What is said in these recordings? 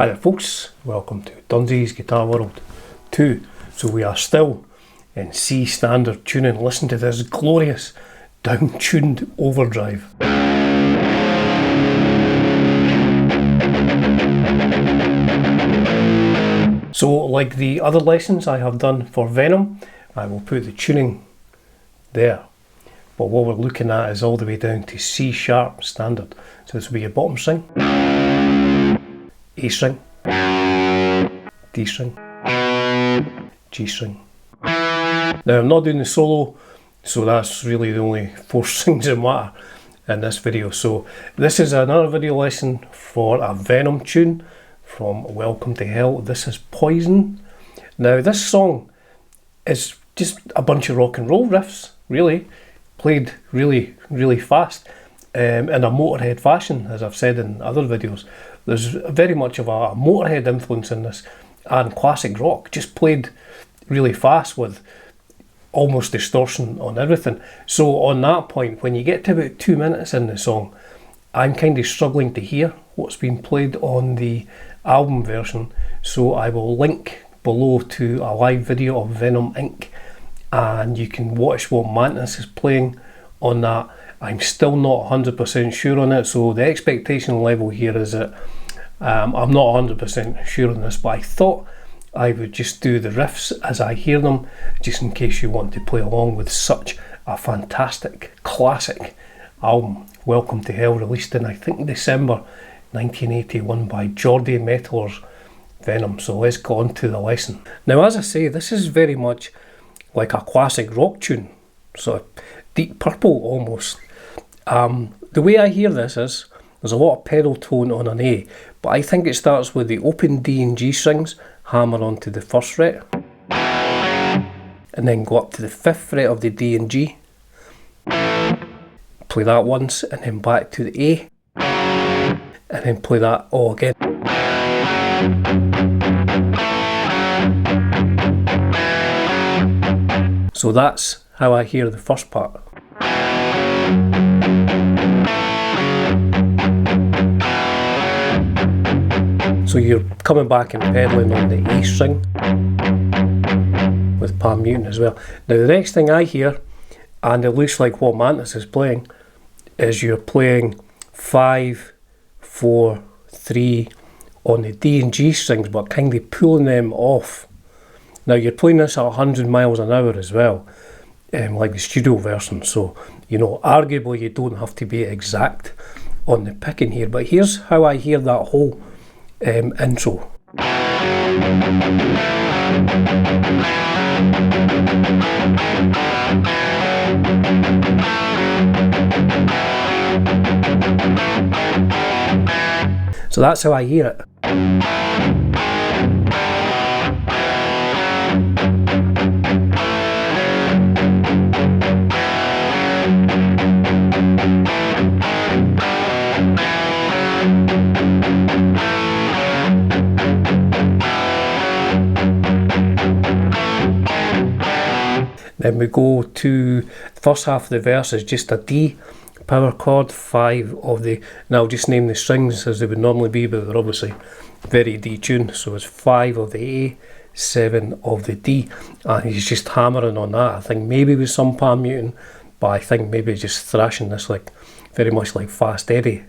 Hi there folks, welcome to Dunsy's Guitar World 2. So we are still in C standard tuning. Listen to this glorious down-tuned overdrive. So like the other lessons I have done for Venom, I will put the tuning there. But what we're looking at is all the way down to C sharp standard. So this will be your bottom string, A string, D string, G string. Now I'm not doing the solo, so that's really the only four strings that matter in this video. So this is another video lesson for a Venom tune from Welcome to Hell. This is Poison. Now this song is just a bunch of rock and roll riffs, really, played really fast in a Motorhead fashion, as I've said in other videos. There's very much of a Motorhead influence in this, and classic rock, just played really fast with almost distortion on everything. So on that point, when you get to about 2 minutes in the song, I'm kind of struggling to hear what's been played on the album version, so I will link below to a live video of Venom Inc. and you can watch what MANTAS is playing on that. I'm still not 100% sure on it, so the expectation level here is that I'm not 100% sure on this, but I thought I would just do the riffs as I hear them, just in case you want to play along with such a fantastic classic album. Welcome to Hell, released in I think December 1981 by Geordie Metal's Venom. So let's go on to the lesson. Now as I say, this is very much like a classic rock tune, sort of Deep Purple almost. The way I hear this is there's a lot of pedal tone on an A, but I think it starts with the open D and G strings, hammer onto the first fret, and then go up to the 5th fret of the D and G, play that once, and then back to the A, and then play that all again. So that's how I hear the first part. So you're coming back and pedaling on the A string with palm muting as well. Now the next thing I hear, and it looks like what MANTAS is playing, is you're playing 5, 4, 3 on the D and G strings, but kind of pulling them off. Now you're playing this at 100 miles an hour as well, like the studio version, so you know, arguably you don't have to be exact on the picking here, but here's how I hear that whole intro. So that's how I hear it. Then we go to the first half of the verse is just a D power chord, 5 of the, and I'll just name the strings as they would normally be, but they're obviously very detuned, so it's 5 of the A, 7 of the D, and he's just hammering on that. I think maybe with some palm muting, but I think maybe just thrashing this like very much like Fast Eddie.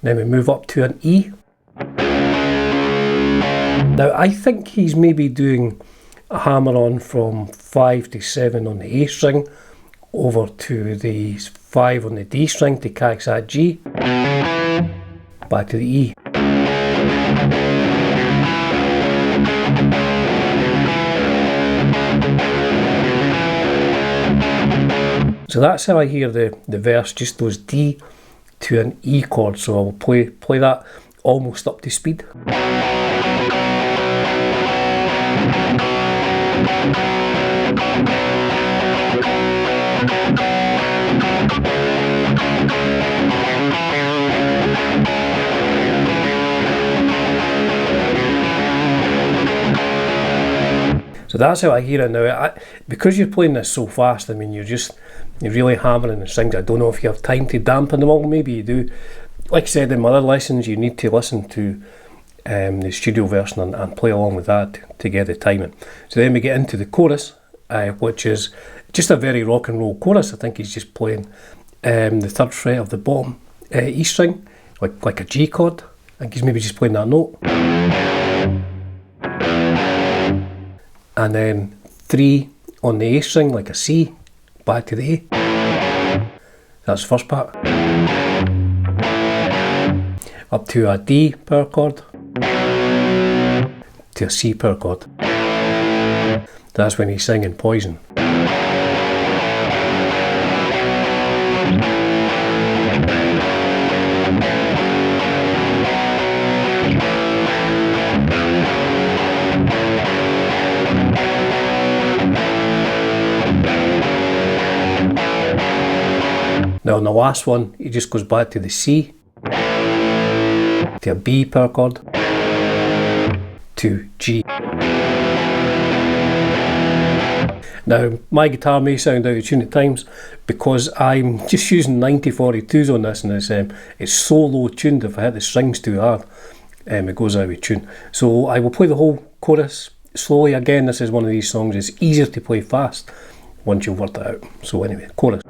Then we move up to an E. Now I think he's maybe doing a hammer on from 5 to 7 on the A string, over to the 5 on the D string to catch that G, back to the E. So that's how I hear the verse, just those D to an E chord, so I'll play that almost up to speed. So that's how I hear it now. Because you're playing this so fast, I mean, you're really hammering the strings. I don't know if you have time to dampen them all, maybe you do. Like I said in my other lessons, you need to listen to the studio version and play along with that to get the timing. So then we get into the chorus, which is just a very rock and roll chorus. I think he's just playing the third fret of the bottom E string, like a G chord. I think he's maybe just playing that note. And then 3 on the A string, like a C, back to the A. That's the first part. Up to a D power chord, to a C power chord. That's when he's singing Poison. Now on the last one, he just goes back to the C, to a B power chord, to G. Now my guitar may sound out of tune at times because I'm just using 9042s on this, and it's so low tuned. If I hit the strings too hard, it goes out of tune. So I will play the whole chorus slowly. Again, this is one of these songs, it's easier to play fast once you've worked it out. So anyway, chorus.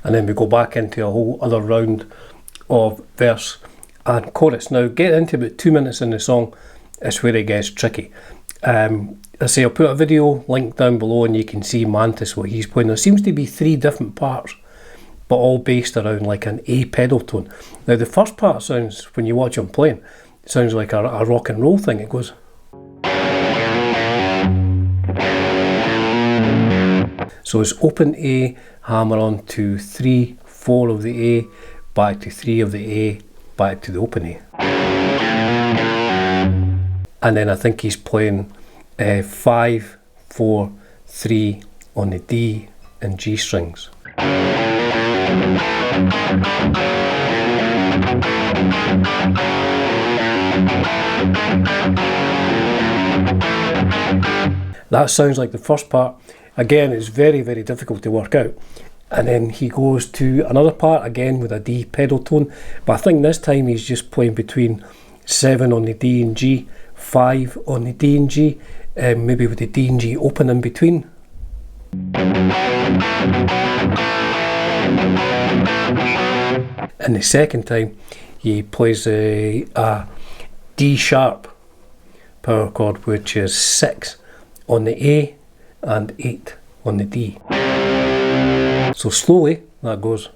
And then we go back into a whole other round of verse and chorus. Now get into about 2 minutes in the song is where it gets tricky. I say I'll put a video link down below and you can see MANTAS, what he's playing. There seems to be 3 different parts, but all based around like an A pedal tone. Now the first part sounds, when you watch him playing, it sounds like a rock and roll thing. It goes. So it's open A, hammer on to 3, 4 of the A, back to 3 of the A, back to the open A. And then I think he's playing 5, 4, 3 on the D and G strings. That sounds like the first part. Again, it's very, very difficult to work out. And then he goes to another part, again with a D pedal tone. But I think this time he's just playing between 7 on the D and G, 5 on the D and G, maybe with the D and G open in between. And the second time he plays a D sharp power chord, which is 6 on the A and 8 on the D. So slowly that goes.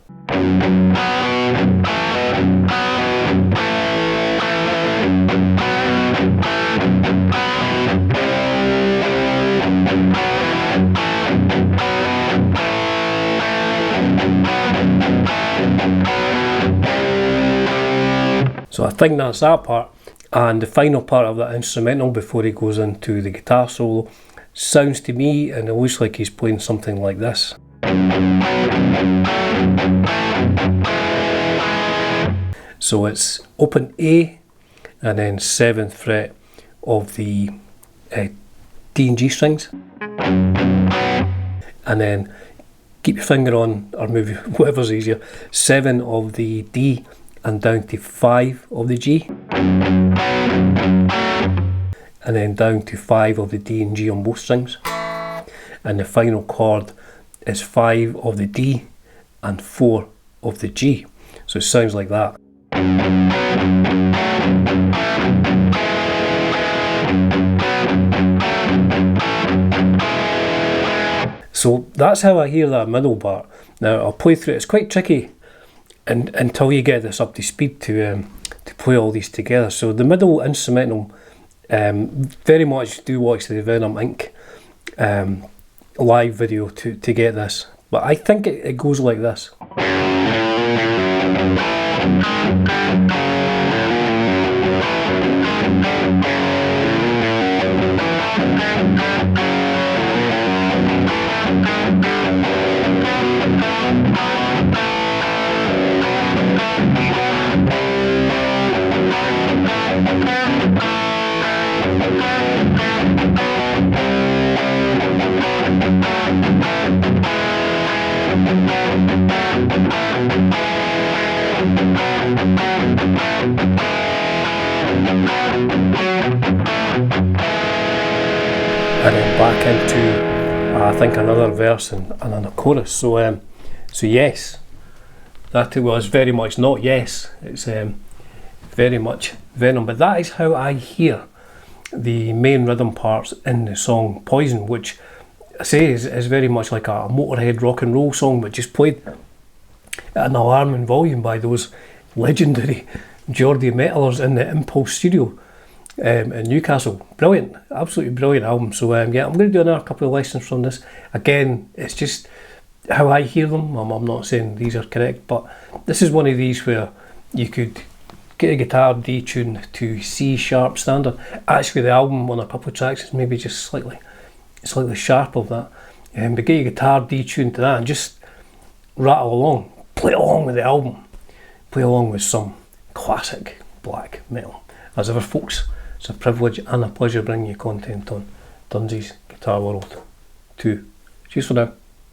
So I think that's that part, and the final part of that instrumental before he goes into the guitar solo sounds to me, and it looks like he's playing something like this. So it's open A and then 7th fret of the D and G strings, and then keep your finger on, or move whatever's easier, 7 of the D and down to 5 of the G, and then down to 5 of the D and G on both strings, and the final chord is 5 of the D and 4 of the G. So it sounds like that. So that's how I hear that middle part. Now I'll play through it. It's quite tricky until you get this up to speed to play all these together. So the middle instrumental, very much do watch the Venom Inc. Live video to get this, but I think it goes like this. And then back into I think another verse and another chorus. So yes, that was very much not yes. It's very much Venom, but that is how I hear the main rhythm parts in the song Poison, which I say is very much like a Motorhead rock and roll song, but just played at an alarming volume by those legendary Geordie metalers in the Impulse studio in Newcastle. Brilliant, absolutely brilliant album. So yeah, I'm going to do another couple of lessons from this. Again, it's just how I hear them. I'm not saying these are correct, but this is one of these where you could get a guitar detuned to C sharp standard. Actually, the album on a couple of tracks is maybe just slightly sharp of that. But get your guitar detuned to that and just rattle along, play along with the album, play along with some classic black metal. As ever, folks, it's a privilege and a pleasure bringing you content on Dunsy's Guitar World 2. Cheers for now.